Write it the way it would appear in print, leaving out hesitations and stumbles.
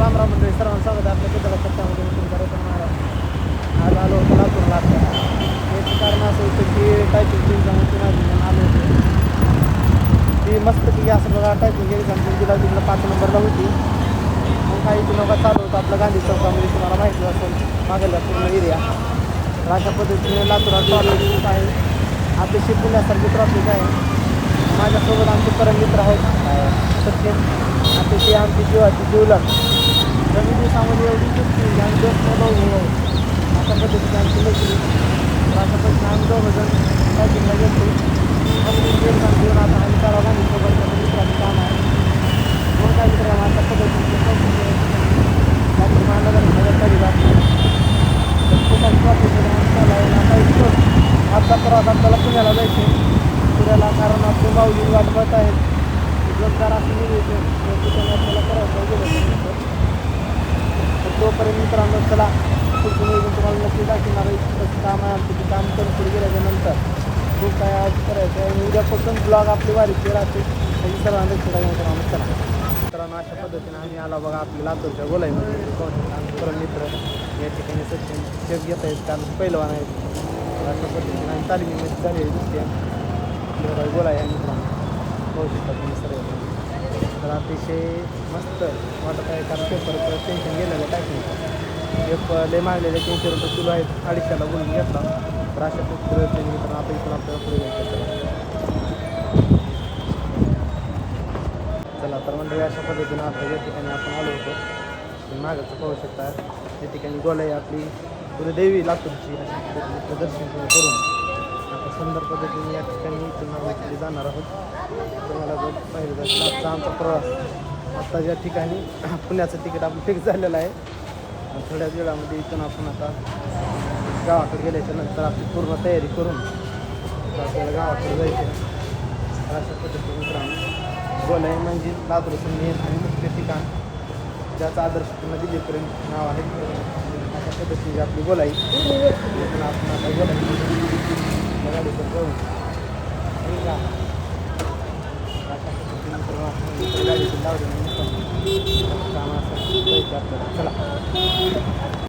राम राम मंडळी, सर्वांना स्वागत आहे आपल्या कुठल्या सत्यामध्ये. मी तुमचा रतन महाराज. आज आलो होतो लातूरला. याचं कारण असं होतं की टायपिंग एक्झामची माझी म्हणून आलो होतो. ती मस्तपैकी असं बघा टायपिंग एक्झाम दिला, तिकडं 5 नंबरला होती. मग काही नका चालू होतं आपलं गांधी चौकामध्ये, तुम्हाला माहिती असेल मागेला पूर्ण एरिया. तर अशा पद्धतीने लातूरात चालू आहे. अतिशय पुण्यासारखी ट्रॉफिक आहे. माझ्यासोबत आमचे परम मित्र आहेत सचिन, अतिशय आमची जीवाची जीवलग. कमी दिवसामध्ये एवढी गोष्टी आणि दोस्त भाऊ अशा पद्धतीने आमची मैत्री. तर अशा पद्धतीने आम्ही दोघं जण टायपिंगला गेलो. एक्झाम देऊन आता आम्ही त्याला गांधी सोबत मित्राचं काम आहे. मग काय मित्र अशा पद्धतीने महानगरमध्ये कधी जातो. तर ट्रॉफिक चालू आहे. आता आजचा प्रवास आपल्याला पुण्याला जायचे. पुण्याला कारण आपले माऊली वाट बघत आहेत. जोरदार असं नियोजन त्याने आपल्याला करायचं गेलं. तर तोपर्यंत मित्रांनो चला पुढचं नियोजन तुम्हाला नक्की दाखवणार आहे. कसं काम आहे आमचं ते काम करून पुढे गेल्याच्यानंतर खूप काय आज करायचं आहे. उद्यापासून ब्लॉग आपली वारीची राहते त्याची सर्वांना मित्रांनो चला. मित्रांनो अशा पद्धतीने आम्ही आला बघा आपल्या लातूरच्या गोलाईमध्ये. आमचे परम मित्र या ठिकाणी सचिन शेफ घेत आहेत, कारण पहिलवान आहेत. तर अशा पद्धतीने आम्ही तालिमीमध्ये झालेली दिसते गोलाई आहे मित्रांनो. होऊ शकतात तुम्ही सर्व. तर अतिशय मस्त वाटत आहे, कारण पेपरचं टेन्शन गेलेलं टायपिंगचं. पेपर लय मागलेले 300 रुपये किलो आहेत, 250ला बोलून घेतला. तर अशा पद्धतीने मित्रांनो आता इथून आपल्याला पुढे घ्यायचं. चला तर म्हणजे अशा पद्धतीनं आता या ठिकाणी आपण आलो होतो. मागचं पाहू शकता या ठिकाणी गोलाई आपली कुलदेवी लातूरची अशा पद्धतीने दर्शन करून आता सुंदर पद्धतीने या ठिकाणी इथून जाणार आहोत. तुम्हाला जर पाहिलं तर आजचा आमचा प्रवास आत्ता ज्या ठिकाणी पुण्याचं तिकीट आपलं फिक्स झालेलं आहे. थोड्याच वेळामध्ये इथून आपण आता गावाकडे गेल्याच्या नंतर आपली पूर्ण तयारी करून आपल्याला गावाकडे जायचं. अशा पद्धतीने मित्रांनो गोलाई म्हणजे लातूरचं मेन आणि मुख्य ठिकाण, ज्याचा आदर्श पूर्ण दिल्लीपर्यंत नाव आहे. अशा पद्धतीची आपली गोलाई आपण आता गोलाई गाडीवर जाऊन अशा पद्धतीने गाडीतून लावली कामासाठी आपल्याला चला.